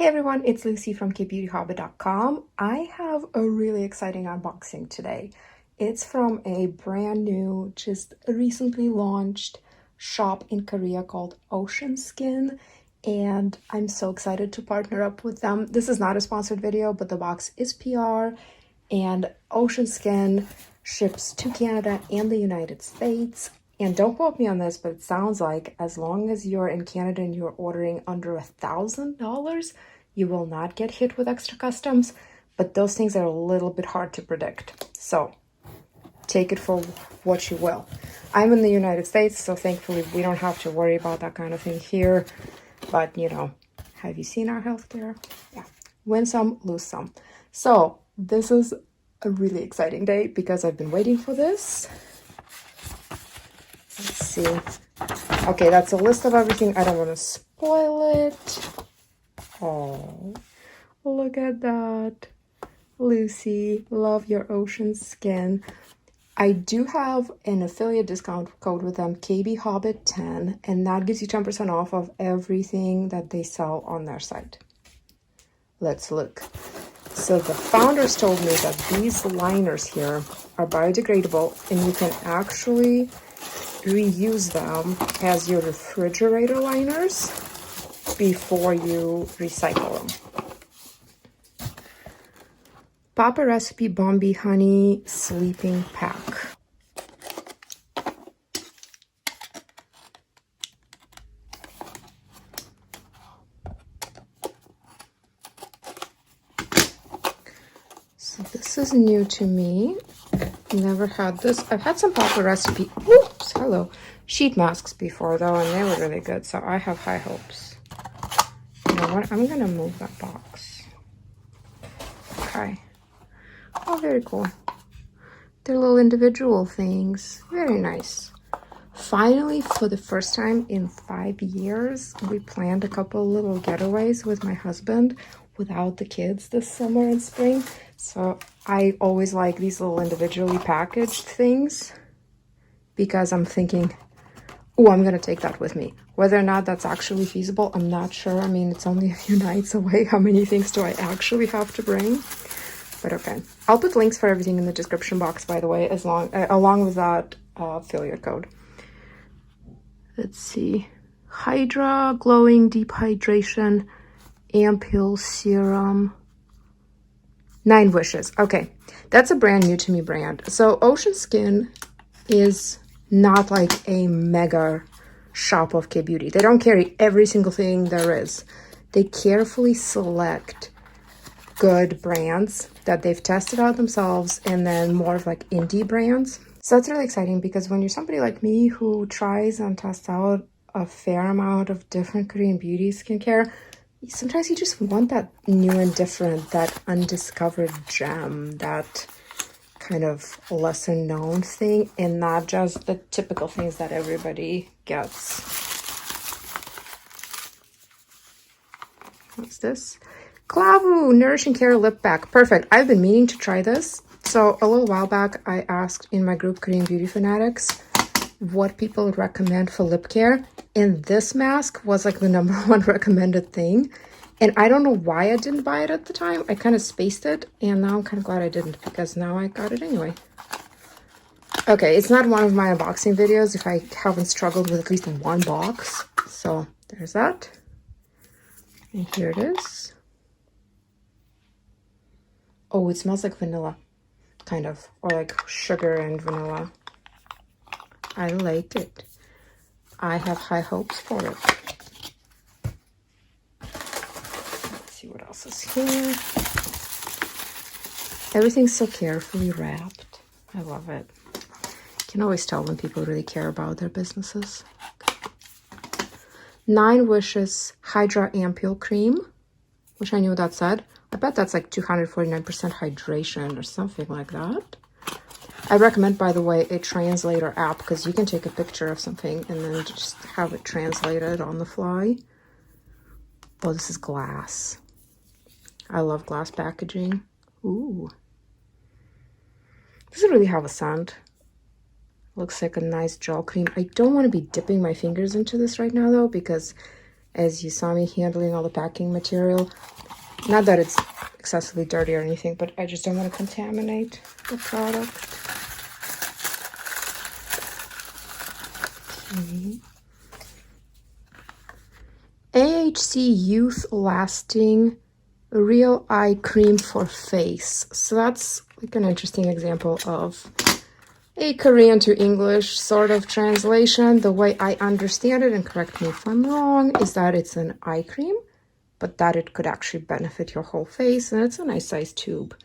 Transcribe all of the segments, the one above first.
Hey everyone, it's Lucy from Kbeautyhobbit.com. I have a really exciting unboxing today. It's from a brand new, just recently launched shop in Korea called Oshen Skin, and I'm so excited to partner up with them. This is not a sponsored video, but the box is PR, and Oshen Skin ships to Canada and the United States. And don't quote me on this, but it sounds like as long as you're in Canada and you're ordering under $1,000, you will not get hit with extra customs. But those things are a little bit hard to predict. So take it for what you will. I'm in the United States, so thankfully we don't have to worry about that kind of thing here. But, you know, have you seen our healthcare? Yeah. Win some, lose some. So this is a really exciting day because I've been waiting for this. Let's see. Okay, that's a list of everything. I don't want to spoil it. Oh, look at that. Lucy, love your Oshen Skin. I do have an affiliate discount code with them, Kbeautyhobbit10, and that gives you 10% off of everything that they sell on their site. Let's look. So the founders told me that these liners here are biodegradable and you can actually reuse them as your refrigerator liners before you recycle them. Papa Recipe Bombi Honey Sleeping Pack. So this is new to me. Never had this. I've had some Papa Recipe, oops, hello, sheet masks before though, and they were really good, so I have high hopes. You know what, I'm gonna move that box. Okay. Oh, very cool. They're little individual things. Very nice. Finally, for the first time in 5 years, we planned a couple little getaways with my husband without the kids this summer and spring. So I always like these little individually packaged things because I'm thinking, oh, I'm going to take that with me. Whether or not that's actually feasible, I'm not sure. I mean, it's only a few nights away. How many things do I actually have to bring? But okay. I'll put links for everything in the description box, by the way, along with that affiliate code. Let's see. Hydra Glowing Deep Hydration Ampoule Serum. 9 Wishes. Okay, that's a brand new to me brand. So Oshen Skin is not like a mega shop of Kbeauty. They don't carry every single thing there is. They carefully select good brands that they've tested out themselves and then more of like indie brands. So that's really exciting because when you're somebody like me who tries and tests out a fair amount of different Korean beauty skincare, sometimes you just want that new and different, that undiscovered gem, that kind of lesser known thing, and not just the typical things that everybody gets. What's this? Kbeautyhobbit Nourishing Care Lip Pack. Perfect. I've been meaning to try this. So a little while back, I asked in my group Korean Beauty Fanatics what people recommend for lip care, and this mask was like the #1 recommended thing. And I don't know why I didn't buy it at the time. I kind of spaced it, and now I'm kind of glad I didn't because now I got it anyway. Okay, it's not one of my unboxing videos if I haven't struggled with at least one box. So there's that. And here it is. Oh, it smells like vanilla, kind of, or like sugar and vanilla. I like it. I have high hopes for it. Let's see what else is here. Everything's so carefully wrapped. I love it. You can always tell when people really care about their businesses. 9 Wishes Hydra Ampoule Cream. Wish I knew what that said. I bet that's like 249% hydration or something like that. I recommend, by the way, a translator app because you can take a picture of something and then just have it translated on the fly. Oh, this is glass. I love glass packaging. Ooh. Doesn't really have a scent. Looks like a nice gel cream. I don't want to be dipping my fingers into this right now, though, because as you saw me handling all the packing material. Not that it's excessively dirty or anything, but I just don't want to contaminate the product. Okay. AHC Youth Lasting Real Eye Cream for Face. So that's like an interesting example of a Korean to English sort of translation. The way I understand it, and correct me if I'm wrong, is that it's an eye cream, but that it could actually benefit your whole face, and it's a nice size tube.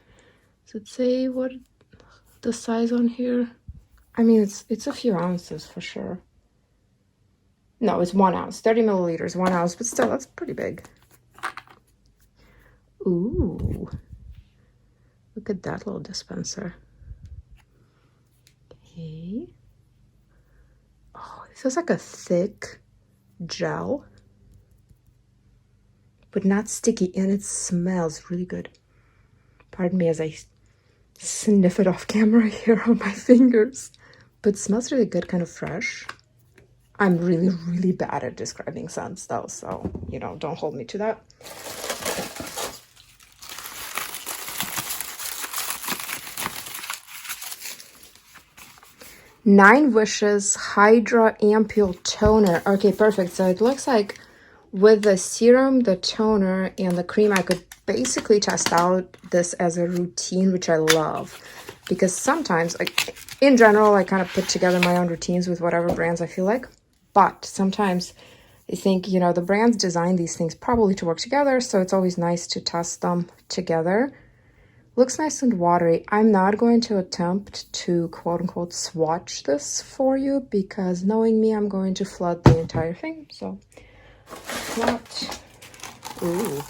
Does it say what the size on here? I mean, it's a few ounces for sure. No, it's 1 ounce, 30 milliliters, 1 ounce, but still, that's pretty big. Ooh, look at that little dispenser. Okay. Oh, it feels like a thick gel, but not sticky, and it smells really good. Pardon me as I sniff it off camera here on my fingers, but it smells really good, kind of fresh. I'm really, really bad at describing scents though, so, you know, don't hold me to that. Nine Wishes Hydra Ampoule Toner. Okay, perfect. So it looks like with the serum, the toner, and the cream, I could basically test out this as a routine, which I love. Because sometimes, like, in general, I kind of put together my own routines with whatever brands I feel like. But sometimes I think, you know, the brands design these things probably to work together, so it's always nice to test them together. Looks nice and watery. I'm not going to attempt to quote-unquote swatch this for you because knowing me, I'm going to flood the entire thing. So, what? Ooh.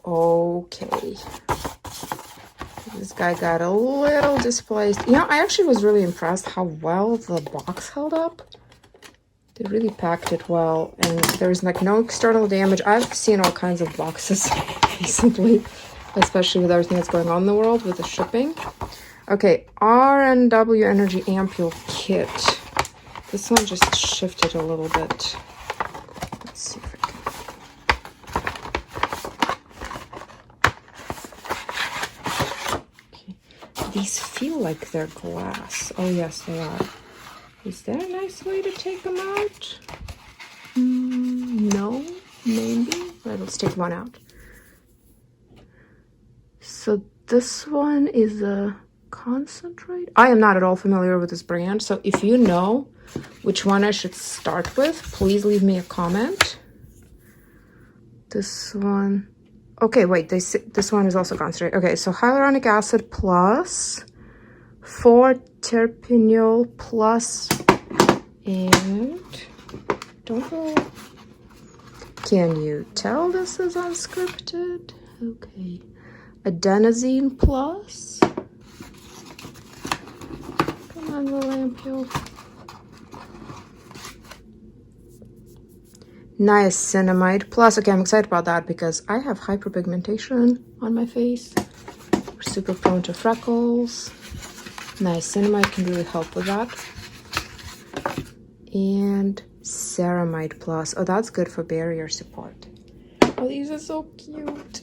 Okay. This guy got a little displaced. You know, I actually was really impressed how well the box held up. They really packed it well, and there's like no external damage. I've seen all kinds of boxes recently, especially with everything that's going on in the world with the shipping. Okay, R&W Energy Ampoule Kit. This one just shifted a little bit. Let's see if I can. Okay. These feel like they're glass. Oh yes, they are. Is there a nice way to take them out? No, maybe. Right, let's take one out. So this one is a concentrate. I am not at all familiar with this brand, so if you know which one I should start with, please leave me a comment. This one. Okay, wait, this one is also concentrate. Okay, so hyaluronic acid plus 4 terpineol plus, and don't know. Can you tell this is unscripted? Okay. Adenosine plus. Come on, little Ampoule. Niacinamide plus. Okay, I'm excited about that because I have hyperpigmentation on my face. We're super prone to freckles. Niacinamide can really help with that. And ceramide plus. Oh, that's good for barrier support. Oh, these are so cute.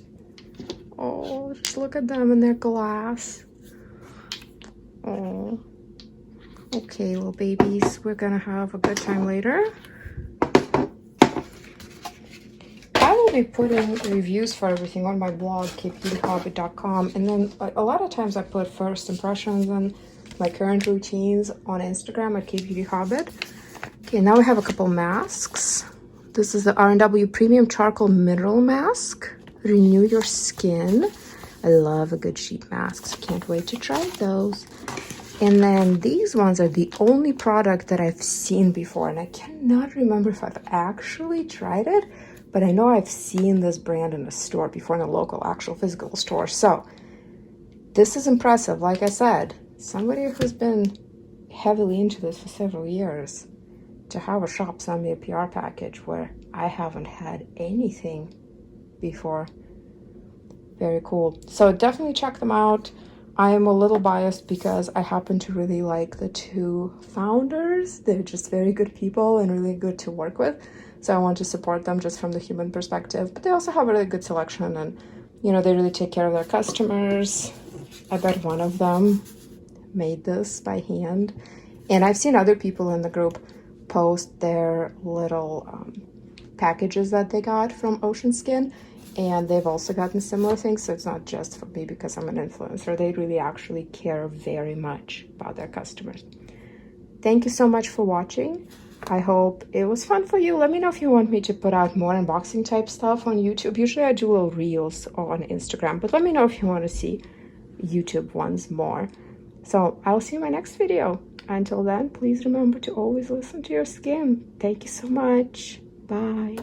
Oh, just look at them in their glass. Oh. Okay, little babies. We're gonna have a good time later. I will be putting reviews for everything on my blog, Kbeautyhobbit.com, and then a lot of times I put first impressions and my current routines on Instagram at Kbeautyhobbit. Okay, now we have a couple masks. This is the R&W Premium Charcoal Mineral Mask. Renew your skin. I love a good sheet mask, so can't wait to try those. And then these ones are the only product that I've seen before, and I cannot remember if I've actually tried it, but I know I've seen this brand in a store before, in a local, actual physical store. So this is impressive. Like I said, somebody who's been heavily into this for several years, to have a shop send me a PR package where I haven't had anything before. Very cool. So definitely check them out. I am a little biased because I happen to really like the two founders. They're just very good people and really good to work with. So I want to support them just from the human perspective. But they also have a really good selection and, you know, they really take care of their customers. I bet one of them made this by hand. And I've seen other people in the group post their little packages that they got from Oshen Skin. And they've also gotten similar things, so it's not just for me because I'm an influencer. They really actually care very much about their customers. Thank you so much for watching. I hope it was fun for you. Let me know if you want me to put out more unboxing type stuff on YouTube. Usually I do little reels on Instagram, but let me know if you want to see YouTube ones more. So I'll see you in my next video. Until then, please remember to always listen to your skin. Thank you so much. Bye.